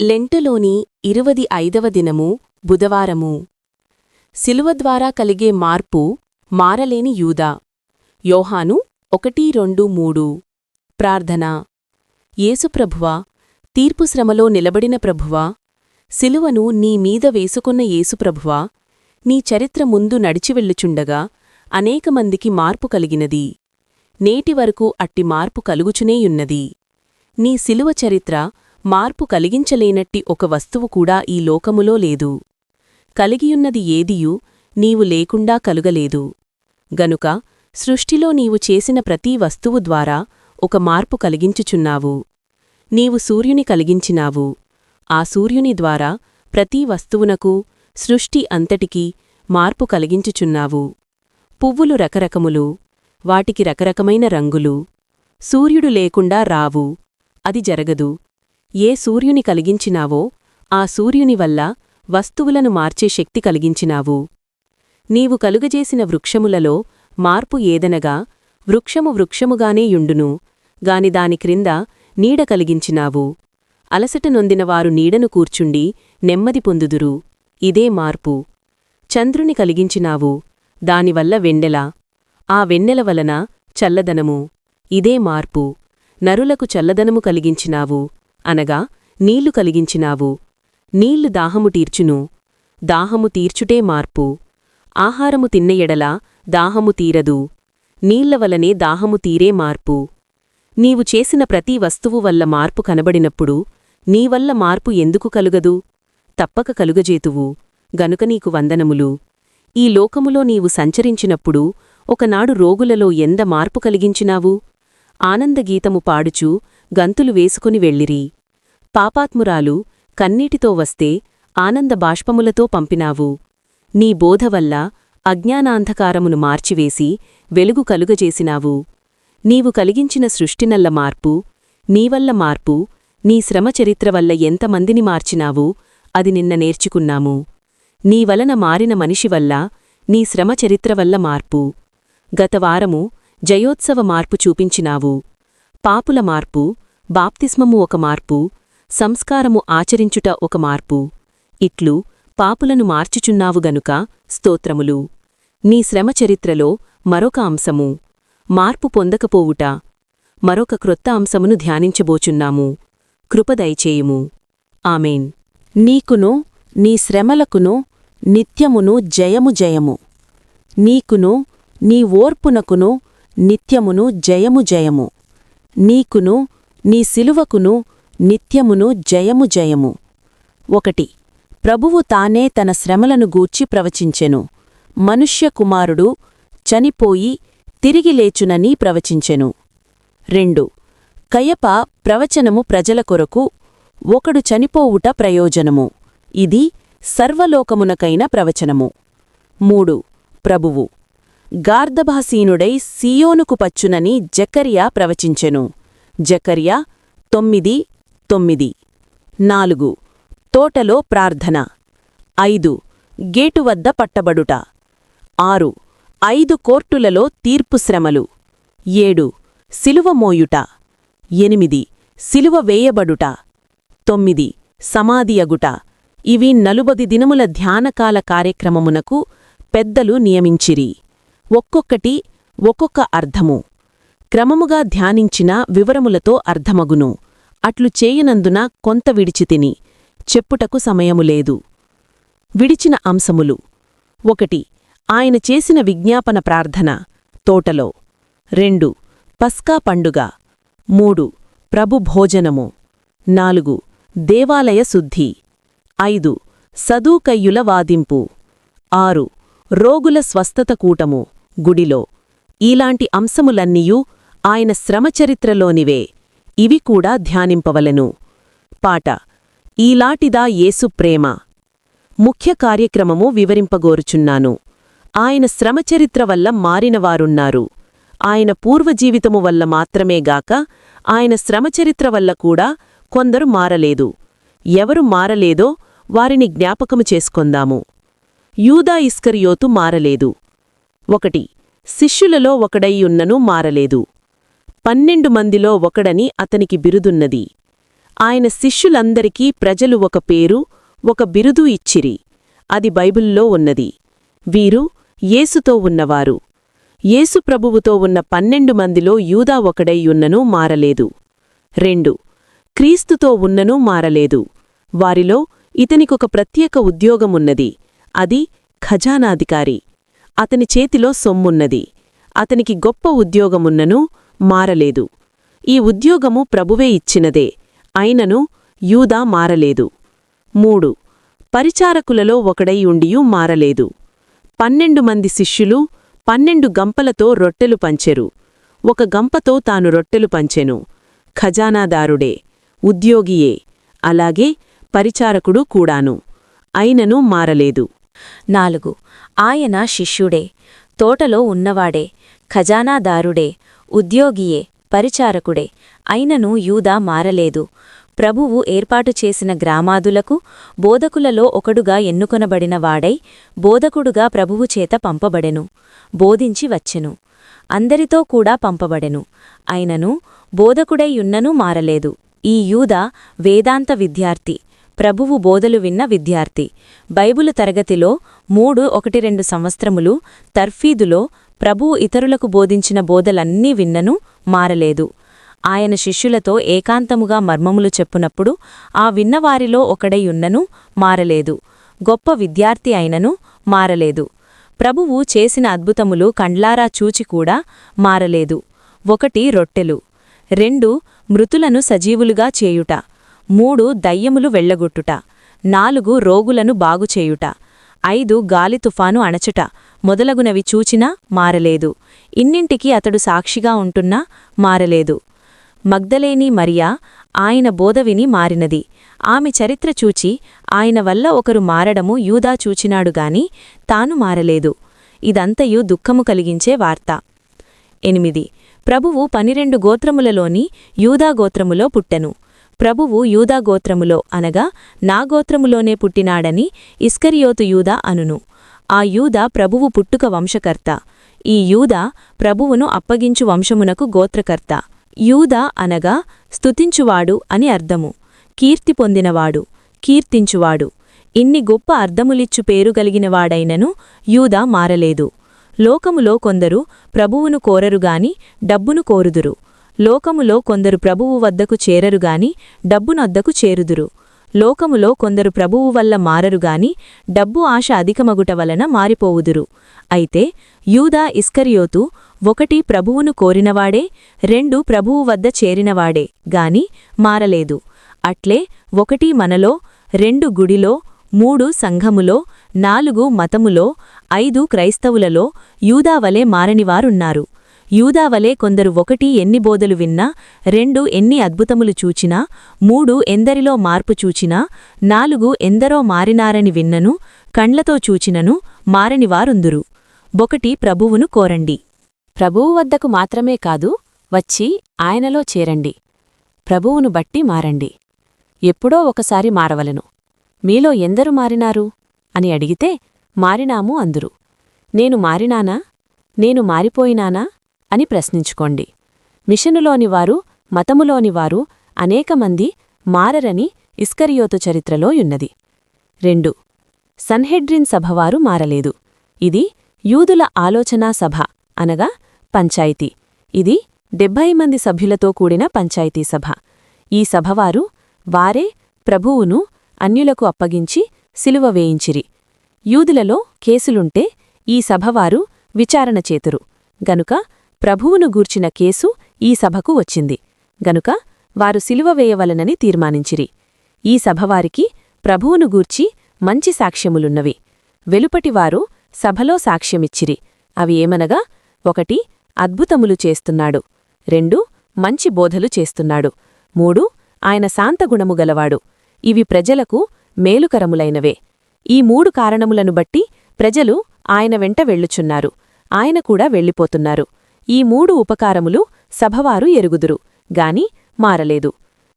లెంటులోని 25వ దినము బుధవారము. శిలువ ద్వారా కలిగే మార్పు మారలేని యూదా. యోహాను 1-2-3. ప్రార్థన. యేసుప్రభువా, తీర్పు శ్రమలో నిలబడిన ప్రభువా, శిలువను నీ మీద వేసుకున్న యేసుప్రభువా, నీ చరిత్ర ముందు నడిచివెళ్ళుచుండగా అనేకమందికి మార్పు కలిగినది. నేటివరకు అట్టి మార్పు కలుగుచునేయున్నది. నీ శిలువ చరిత్ర మార్పు కలిగించలేనట్టి ఒక వస్తువు కూడా ఈ లోకములో లేదు. కలిగియున్నది ఏదియూ నీవు లేకుండా కలుగలేదు. గనుక సృష్టిలో నీవు చేసిన ప్రతీ వస్తువు ద్వారా ఒక మార్పు కలిగించుచున్నావు. నీవు సూర్యుని కలిగించినావు. ఆ సూర్యుని ద్వారా ప్రతీ వస్తువునకు, సృష్టి అంతటికీ మార్పు కలిగించుచున్నావు. పువ్వులు రకరకములు, వాటికి రకరకమైన రంగులు. సూర్యుడు లేకుండా రావు, అది జరగదు. ఏ సూర్యుని కలిగించినావో ఆ సూర్యుని వల్ల వస్తువులను మార్చే శక్తి కలిగించినావు. నీవు కలుగజేసిన వృక్షములలో మార్పు ఏదనగా వృక్షము వృక్షముగానే యుండును గాని దాని క్రింద నీడ కలిగించినావు. అలసట నొందినవారు నీడను కూర్చుండి నెమ్మది పొందుదురు. ఇదే మార్పు. చంద్రుని కలిగించినావు, దానివల్ల వెన్నెల, ఆ వెన్నెల వలన చల్లదనము. ఇదే మార్పు. నరులకు చల్లదనము కలిగించినావు, అనగా నీళ్లు కలిగించినావు. నీళ్లు దాహము తీర్చును, దాహము తీర్చుటే మార్పు. ఆహారము తిన్న ఎడల దాహము తీరదు, నీళ్లవలనే దాహము తీరే మార్పు. నీవు చేసిన ప్రతి వస్తువు వల్ల మార్పు కనబడినప్పుడు నీవల్ల మార్పు ఎందుకు కలుగదు? తప్పక కలుగజేతువు, గనుక నీకు వందనములు. ఈ లోకములో నీవు సంచరించినప్పుడు ఒకనాడు రోగులలో ఎంత మార్పు కలిగించినావు? ఆనందగీతము పాడుచూ గంతులు వేసుకుని వెళ్ళిరి. పాపాత్మురాలు కన్నీటితో వస్తే ఆనంద బాష్పములతో పంపినావు. నీ బోధ వల్ల అజ్ఞానాంధకారమును మార్చివేసి వెలుగు కలుగజేసినావు. నీవు కలిగించిన సృష్టినల్ల మార్పు, నీవల్ల మార్పు, నీ శ్రమచరిత్ర వల్ల ఎంతమందిని మార్చినావు, అది నిన్న నేర్చుకున్నాము. నీవలన మారిన మనిషి వల్ల, నీ శ్రమచరిత్ర వల్ల మార్పు. గతవారము జయోత్సవ మార్పు చూపించినావు. పాపుల మార్పు, బాప్తిస్మము ఒక మార్పు, సంస్కారము ఆచరించుట ఒక మార్పు. ఇట్లు పాపులను మార్చుచున్నావు గనుక స్తోత్రములు. నీ శ్రమచరిత్రలో మరొక అంశము, మార్పు పొందకపోవుట. మరొక క్రొత్త అంశమును ధ్యానించబోచున్నాము. కృపదయచేయుము. ఆమెన్. నీకును నీ శ్రమలకును నిత్యమును జయము జయము. నీకును నీ ఓర్పునకును నిత్యమును జయము జయము. నీకును నీ శిలువకును నిత్యమును జయము జయము. 1. ప్రభువు తానే తన శ్రమలను గూర్చి ప్రవచించెను. మనుష్యకుమారుడు చనిపోయి తిరిగి లేచునని ప్రవచించెను. 2. కయప ప్రవచనము ప్రజల కొరకు, ఒకడు చనిపోవుట ప్రయోజనము. ఇది సర్వలోకమునకైన ప్రవచనము. 3. ప్రభువు గార్ధభాసీనుడై సీయోనుకు పచ్చునని జకర్యా ప్రవచించెను. జకర్యా 9:9. 4. తోటలో ప్రార్థన. 5. గేటువద్ద పట్టబడుట. 6. 5 కోర్టులలో తీర్పు శ్రమలు. 7. శిలువ మోయుట. 8. శిలువ వేయబడుట. 9. సమాధియగుట. ఇవి 40 దినముల ధ్యానకాల కార్యక్రమమునకు పెద్దలు నియమించిరి. ఒక్కొక్కటి ఒక్కొక్క అర్థము. క్రమముగా ధ్యానించిన వివరములతో అర్థమగును. అట్లు చేయనందున కొంత విడిచితిని, చెప్పుటకు సమయము లేదు. విడిచిన అంశములు. 1. ఆయన చేసిన విజ్ఞాపన ప్రార్థన తోటలో. 2. పస్కా పండుగ. 3. ప్రభు భోజనము. 4. దేవాలయ శుద్ధి. 5. సదూకయ్యుల వాదింపు. 6. రోగుల స్వస్థత కూటము గుడిలో. ఈలాంటి అంశములన్నీయూ ఆయన శ్రమచరిత్రలోనివే. ఇవి కూడా ధ్యానింపవలెను. పాట. ఈలాటిదా యేసు ప్రేమ. ముఖ్య కార్యక్రమము వివరింపగోరుచున్నాను. ఆయన శ్రమచరిత్ర వల్ల మారినవారున్నారు. ఆయన పూర్వజీవితము వల్ల మాత్రమేగాక ఆయన శ్రమచరిత్ర వల్ల కూడా కొందరు మారలేదు. ఎవరు మారలేదో వారిని జ్ఞాపకము చేసుకొందాము. యూదా ఇస్కరియోతు మారలేదు. 1. శిష్యులలో ఒకడైయున్నను మారలేదు. 12 మందిలో ఒకడని అతనికి బిరుదున్నది. ఆయన శిష్యులందరికీ ప్రజలు ఒక పేరు, ఒక బిరుదు ఇచ్చిరి. అది బైబిల్లో ఉన్నది. వీరు యేసుతో ఉన్నవారు. యేసు ప్రభువుతో ఉన్న 12 మందిలో యూదా ఒకడై ఉన్ననూ మారలేదు. 2 క్రీస్తుతో ఉన్ననూ మారలేదు. వారిలో ఇతనికొక ప్రత్యేక ఉద్యోగమున్నది. అది ఖజానాధికారి. అతని చేతిలో సొమ్మున్నది. అతనికి గొప్ప ఉద్యోగమున్ననూ మారలేదు. ఈ ఉద్యోగము ప్రభువే ఇచ్చినదే, అయినను యూదా మారలేదు. 3 పరిచారకులలో ఒకడై ఉండియూ మారలేదు. 12 మంది శిష్యులు 12 గంపలతో రొట్టెలు పంచెరు. ఒక గంపతో తాను రొట్టెలు పంచెను. ఖజానాదారుడే, ఉద్యోగియే, అలాగే పరిచారకుడు కూడాను. అయినను మారలేదు. 4 ఆయన శిష్యుడే, తోటలో ఉన్నవాడే, ఖజానాదారుడే, ఉద్యోగియే, పరిచారకుడే, అయినను యూదా మారలేదు. ప్రభువు ఏర్పాటు చేసిన గ్రామాదులకు బోధకులలో ఒకడుగా ఎన్నుకొనబడిన వాడై బోధకుడుగా ప్రభువు చేత పంపబడెను. బోధించి వచ్చెను. అందరితో కూడా పంపబడెను. అయినను బోధకుడై యున్ననూ మారలేదు. ఈ యూదా వేదాంత విద్యార్థి, ప్రభువు బోధలు విన్న విద్యార్థి. బైబిలు తరగతిలో 3-1-2 సంవత్సరములు తర్ఫీదులో ప్రభువు ఇతరులకు బోధించిన బోధలన్నీ విన్ననూ మారలేదు. ఆయన శిష్యులతో ఏకాంతముగా మర్మములు చెప్పునప్పుడు ఆ విన్నవారిలో ఒకడై ఉన్ననూ మారలేదు. గొప్ప విద్యార్థి అయిననూ మారలేదు. ప్రభువు చేసిన అద్భుతములు కండ్లారా చూచికూడా మారలేదు. 1 రొట్టెలు, 2 మృతులను సజీవులుగా చేయుట, 3 దయ్యములు వెళ్లగొట్టుట, 4 రోగులను బాగుచేయుట, 5 గాలి తుఫాను అణచుట మొదలగునవి చూచినా మారలేదు. ఇన్నింటికి అతడు సాక్షిగా ఉంటున్నా మారలేదు. మగ్దలేని మరియా ఆయన బోధ విని మారినది. ఆమె చరిత్ర చూచి ఆయన వల్ల ఒకరు మారడము యూదా చూచినాడుగాని తాను మారలేదు. ఇదంతయు దుఃఖము కలిగించే వార్త. 8 ప్రభువు 12 గోత్రములలోని యూదా గోత్రములో పుట్టెను. ప్రభువు యూదా గోత్రములో అనగా నా గోత్రములోనే పుట్టినాడని ఇస్కరియోతు యూదా అనును. ఆ యూదా ప్రభువు పుట్టుక వంశకర్త. ఈ యూదా ప్రభువును అప్పగించు వంశమునకు గోత్రకర్త. యూదా అనగా స్తుతించువాడు అని అర్థము. కీర్తి పొందినవాడు, కీర్తించువాడు. ఇన్ని గొప్ప అర్థములిచ్చు పేరు గలిగినవాడైనను యూదా మారలేదు. లోకములో కొందరు ప్రభువును కోరరుగాని డబ్బును కోరుదురు. లోకములో కొందరు ప్రభువు వద్దకు చేరరుగాని డబ్బునొద్దకు చేరుదురు. లోకములో కొందరు ప్రభువు వల్ల మారరుగాని డబ్బు ఆశ అధికమగుట వలన మారిపోవుదురు. అయితే యూదా ఇస్కరియోతు 1 ప్రభువును కోరినవాడే, 2 ప్రభువు వద్ద చేరినవాడే గాని మారలేదు. అట్లే 1 మనలో, 2 గుడిలో, 3 సంఘములో, 4 మతములో, 5 క్రైస్తవులలో యూదావలే మారనివారున్నారు. యూదావలే కొందరు 1 ఎన్ని బోధలు విన్నా, 2 ఎన్ని అద్భుతములు చూచినా, 3 ఎందరిలో మార్పు చూచినా, 4 ఎందరో మారినారని విన్నను, కండ్లతో చూచినను మారనివారుందురు. 1 ప్రభువును కోరండి. ప్రభువు వద్దకు మాత్రమే కాదు, వచ్చి ఆయనలో చేరండి. ప్రభువును బట్టి మారండి. ఎప్పుడో ఒకసారి మారవలను. మీలో ఎందరు మారినారు అని అడిగితే మారినాము అందురు. నేను మారినానా, నేను మారిపోయినానా అని ప్రశ్నించుకోండి. మిషనులోనివారు, మతములోనివారు అనేకమంది మారరని ఇస్కరియోతు చరిత్రలో యున్నది. 2 సన్హెడ్రిన్ సభవారు మారలేదు. ఇది యూదుల ఆలోచనా సభ అనగా పంచాయితీ. ఇది 70 మంది సభ్యులతో కూడిన పంచాయితీ సభ. ఈ సభవారు వారే ప్రభువును అన్యులకు అప్పగించి సిలువ వేయించిరి. యూదులలో కేసులుంటే ఈ సభవారు విచారణ చేతురు గనుక ప్రభువును గూర్చిన కేసు ఈ సభకు వచ్చింది గనుక వారు సిలువ వేయవలనని తీర్మానించిరి. ఈ సభవారికి ప్రభువును గూర్చి మంచి సాక్ష్యములున్నవి. వెలుపటివారు సభలో సాక్ష్యమిచ్చిరి. అవి ఏమనగా 1 అద్భుతములు చేస్తున్నాడు, 2 మంచి బోధలు చేస్తున్నాడు, 3 ఆయన శాంతగుణము గలవాడు. ఇవి ప్రజలకు మేలుకరములైనవే. ఈ 3 కారణములను బట్టి ప్రజలు ఆయన వెంట వెళ్ళుచున్నారు. ఆయన కూడా వెళ్ళిపోతున్నారు. ఈ 3 ఉపకారములు సభవారు ఎరుగుదురు గాని మారలేదు.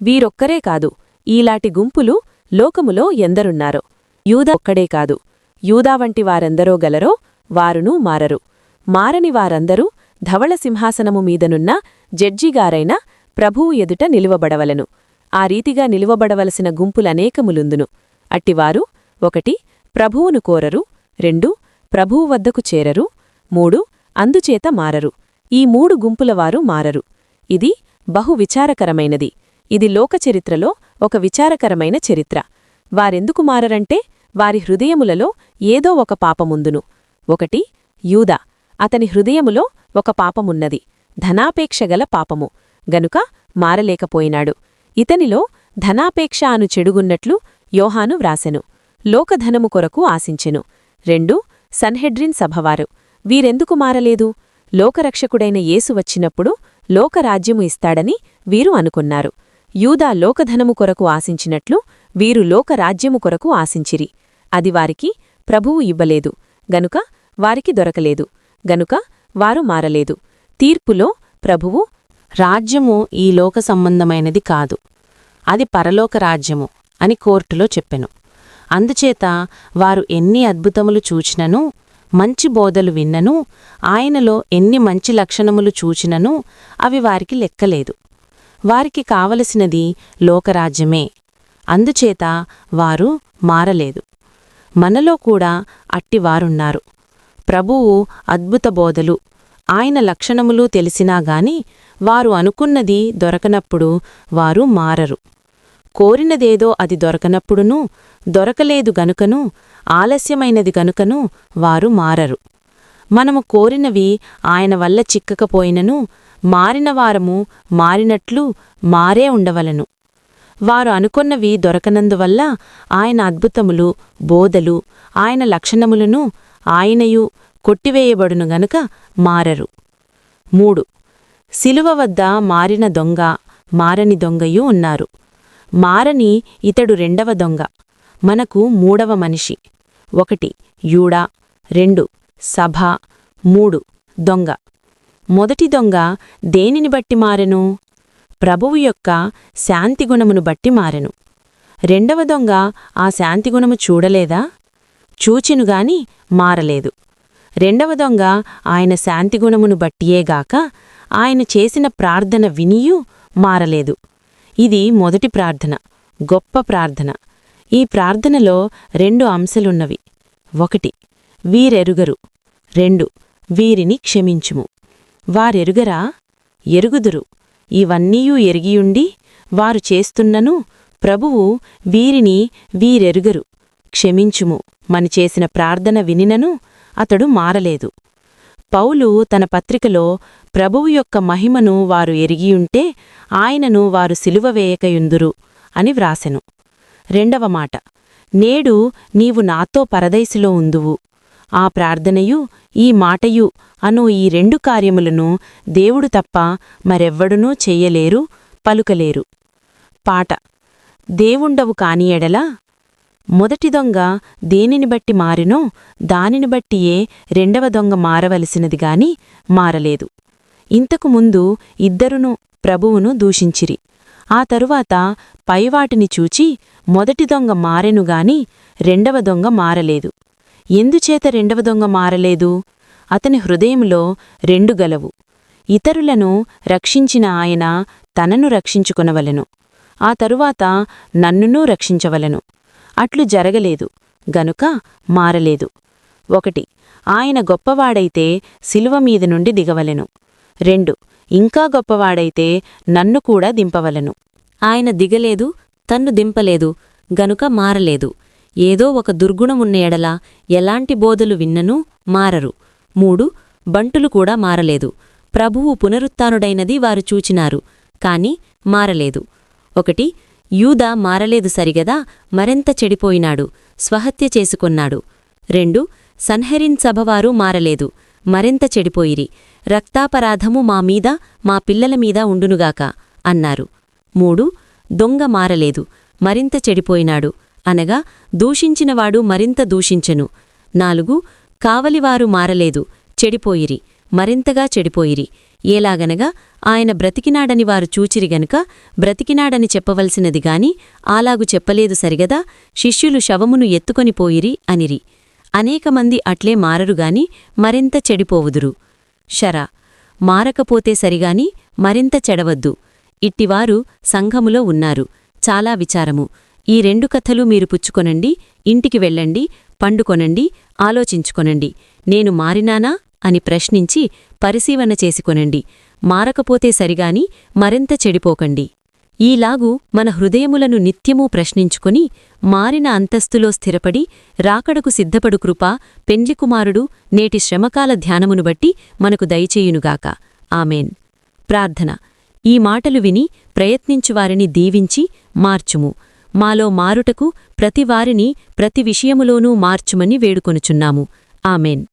వీరొక్కరే కాదు, ఈలాటి గుంపులు లోకములో ఎందరున్నారో. యూదా ఒక్కడే కాదు, యూదా వంటి వారెందరో గలరో వారునూ మారరు. మారని వారందరూ ధవళ సింహాసనము మీదనున్న జడ్జిగారైన ప్రభువు ఎదుట నిలువబడవలను. ఆ రీతిగా నిలువబడవలసిన గుంపులనేకములుందును. అట్టివారు 1 ప్రభువును కోరరు, 2 ప్రభువు వద్దకు చేరరు, 3 అందుచేత మారరు. ఈ 3 గుంపులవారు మారరు. ఇది బహు విచారకరమైనది. ఇది లోకచరిత్రలో ఒక విచారకరమైన చరిత్ర. వారెందుకు మారరంటే వారి హృదయములలో ఏదో ఒక పాపముందును. 1 యూదా, అతని హృదయములో ఒక పాపమున్నది, ధనాపేక్షగల పాపము, గనుక మారలేకపోయినాడు. ఇతనిలో ధనాపేక్ష అను చెడుగున్నట్లు యోహాను వ్రాసెను. లోకధనము కొరకు ఆశించెను. 2 సన్హెడ్రిన్ సభవారు, వీరెందుకు మారలేదు? లోకరక్షకుడైన యేసు వచ్చినప్పుడు లోకరాజ్యము ఇస్తాడని వీరు అనుకున్నారు. యూదా లోకధనము కొరకు ఆశించినట్లు వీరు లోకరాజ్యము కొరకు ఆశించిరి. అది వారికి ప్రభువు ఇవ్వలేదు గనుక వారికి దొరకలేదు, గనుక వారు మారలేదు. తీర్పులో ప్రభువు, రాజ్యము ఈ లోక సంబంధమైనది కాదు, అది పరలోక రాజ్యము అని కోర్టులో చెప్పెను. అందుచేత వారు ఎన్ని అద్భుతములు చూచినను, మంచి బోధలు విన్నను, ఆయనలో ఎన్ని మంచి లక్షణములు చూచినను అవి వారికి లెక్కలేదు. వారికి కావలసినది లోకరాజ్యమే. అందుచేత వారు మారలేదు. మనలో కూడా అట్టివారున్నారు. ప్రభువు అద్భుత బోధలు, ఆయన లక్షణములు తెలిసినాగాని వారు అనుకున్నది దొరకనప్పుడు వారు మారరు. కోరినదేదో అది దొరకనప్పుడునూ, దొరకలేదు గనుకను, ఆలస్యమైనది గనుకను వారు మారరు. మనము కోరినవి ఆయన వల్ల చిక్కకపోయినను మారినవారము మారినట్లు మారే ఉండవలను. వారు అనుకొన్నవి దొరకనందువల్ల ఆయన అద్భుతములు, బోధలు, ఆయన లక్షణములను ఆయనయు కొట్టివేయబడును గనుక మారరు. 3 శిలువ వద్ద మారిన దొంగ, మారని దొంగయు ఉన్నారు. మారని ఇతడు 2వ దొంగ, మనకు 3వ మనిషి. 1 యూడా, 2 సభ, 3 దొంగ. మొదటి దొంగ దేనిని బట్టి మారెను? ప్రభువు యొక్క శాంతిగుణమును బట్టి మారెను. 2వ దొంగ ఆ శాంతిగుణము చూడలేదా? చూచెనుగాని మారలేదు. 2వ దొంగ ఆయన శాంతిగుణమును బట్టియేగాక ఆయన చేసిన ప్రార్థన వినియూ మారలేదు. ఇది మొదటి ప్రార్థన, గొప్ప ప్రార్థన. ఈ ప్రార్థనలో 2 అంశాలున్నవి. 1 వీరెరుగరు, 2 వీరిని క్షమించుము. వారెరుగరా? ఎరుగుదురు. ఇవన్నీయూ ఎరిగియుండి వారు చేస్తున్నను ప్రభువు వీరిని వీరెరుగరు, క్షమించుము మని చేసిన ప్రార్థన వినినను అతడు మారలేదు. పౌలు తన పత్రికలో ప్రభువు యొక్క మహిమను వారు ఎరిగియుంటే ఆయనను వారు సిలువ వేయకయుందురు అని వ్రాసెను. 2వ మాట, నేడు నీవు నాతో పరదైసులో ఉందువు. ఆ ప్రార్థనయు ఈ మాటయు అను ఈ 2 కార్యములను దేవుడు తప్ప మరెవ్వడునూ చెయ్యలేరు, పలుకలేరు. పాట, దేవుండవు కాని ఎడల. మొదటి దొంగ దేనిని బట్టి మారినో దానిని బట్టియే 2వ దొంగ మారవలసినదిగాని మారలేదు. ఇంతకు ముందు ఇద్దరును ప్రభువును దూషించిరి. ఆ తరువాత పైవాటిని చూచి మొదటి దొంగ మారెనుగాని 2వ దొంగ మారలేదు. ఎందుచేత 2వ దొంగ మారలేదు? అతని హృదయంలో 2 గలవు. ఇతరులను రక్షించిన ఆయన తనను రక్షించుకొనవలెను, ఆ తరువాత నన్నునూ రక్షించవలెను. అట్లు జరగలేదు గనుక మారలేదు. 1 ఆయన గొప్పవాడైతే శిలువ మీద నుండి దిగవలెను. 2 ఇంకా గొప్పవాడైతే నన్ను కూడా దింపవలెను. ఆయన దిగలేదు, తన్ను దింపలేదు గనుక మారలేదు. ఏదో ఒక దుర్గుణమున్న ఎడల ఎలాంటి బోధలు విన్ననూ మారరు. 3 బంటులు కూడా మారలేదు. ప్రభువు పునరుత్థానుడైనది వారు చూచినారు, కాని మారలేదు. 1 యూదా మారలేదు సరిగదా, మరెంత చెడిపోయినాడు, స్వహత్య చేసుకొన్నాడు. 2 సన్హెరిన్ సభవారు మారలేదు, మరెంత చెడిపోయిరి, రక్తాపరాధము మా మీద మా పిల్లల మీద ఉండునుగాక అన్నారు. 3 దొంగ మారలేదు, మరింత చెడిపోయినాడు, అనగా దూషించినవాడు మరింత దూషించెను. 4 కావలివారు మారలేదు, చెడిపోయిరి, మరింతగా చెడిపోయిరి. ఏలాగనగా ఆయన బ్రతికినాడని వారు చూచిరి గనుక బ్రతికినాడని చెప్పవలసినదిగాని అలాగు చెప్పలేదు సరిగదా, శిష్యులు శవమును ఎత్తుకొని పోయిరి అనిరి. అనేకమంది అట్లే మారరుగాని మరింత చెడిపోవుదురు. షరా, మారకపోతే సరిగాని మరింత చెడవద్దు. ఇట్టివారు సంఘములో ఉన్నారు. చాలా విచారము. ఈ 2 కథలు మీరు పుచ్చుకొనండి, ఇంటికి వెళ్ళండి, పండుకొనండి, ఆలోచించుకొనండి. నేను మారినానా అని ప్రశ్నించి పరిశీలన చేసికొనండి. మారకపోతే సరిగాని మరింత చెడిపోకండి. ఈలాగు మన హృదయములను నిత్యమూ ప్రశ్నించుకొని మారిన అంతస్తులో స్థిరపడి రాకడకు సిద్ధపడు కృపా పెండ్లికుమారుడు నేటి శ్రమకాల ధ్యానమును బట్టి మనకు దయచేయునుగాక. ఆమెన్. ప్రార్థన. ఈ మాటలు విని ప్రయత్నించువారిని దీవించి మార్చుము. మాలో మారుటకు ప్రతివారిని ప్రతి విషయములోనూ మార్చుమని వేడుకొనుచున్నాము. ఆమెన్.